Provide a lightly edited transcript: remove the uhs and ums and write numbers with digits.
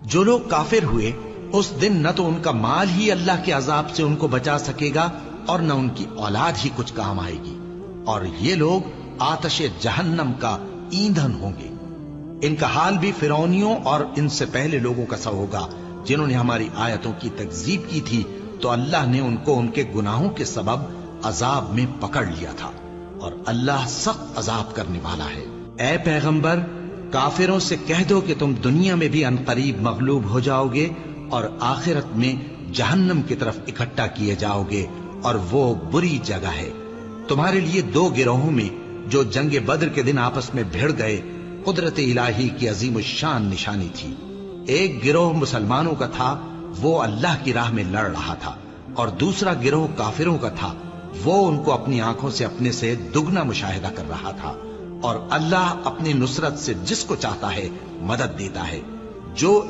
جو لوگ کافر ہوئے اس دن نہ تو ان کا مال ہی اللہ کے عذاب سے ان کو بچا سکے گا اور نہ ان کی اولاد ہی کچھ کام آئے گی، اور یہ لوگ آتش جہنم کا ایندھن ہوں گے۔ ان کا حال بھی فرعونیوں اور ان سے پہلے لوگوں کا سا ہوگا جنہوں نے ہماری آیتوں کی تکذیب کی تھی، تو اللہ نے ان کو ان کے گناہوں کے سبب عذاب میں پکڑ لیا تھا، اور اللہ سخت عذاب کرنے والا ہے۔ اے پیغمبر، کافروں سے کہہ دو کہ تم دنیا میں بھی عنقریب مغلوب ہو جاؤ گے اور آخرت میں جہنم کی طرف اکٹھا کیے جاؤ گے، اور وہ بری جگہ ہے۔ تمہارے لیے دو گروہوں میں جو جنگ بدر کے دن آپس میں بھڑ گئے قدرت الہی کی عظیم الشان نشانی تھی۔ ایک گروہ مسلمانوں کا تھا، وہ اللہ کی راہ میں لڑ رہا تھا، اور دوسرا گروہ کافروں کا تھا، وہ ان کو اپنی آنکھوں سے اپنے سے دگنا مشاہدہ کر رہا تھا۔ اور اللہ اپنی نصرت سے جس کو چاہتا ہے مدد دیتا ہے۔ جو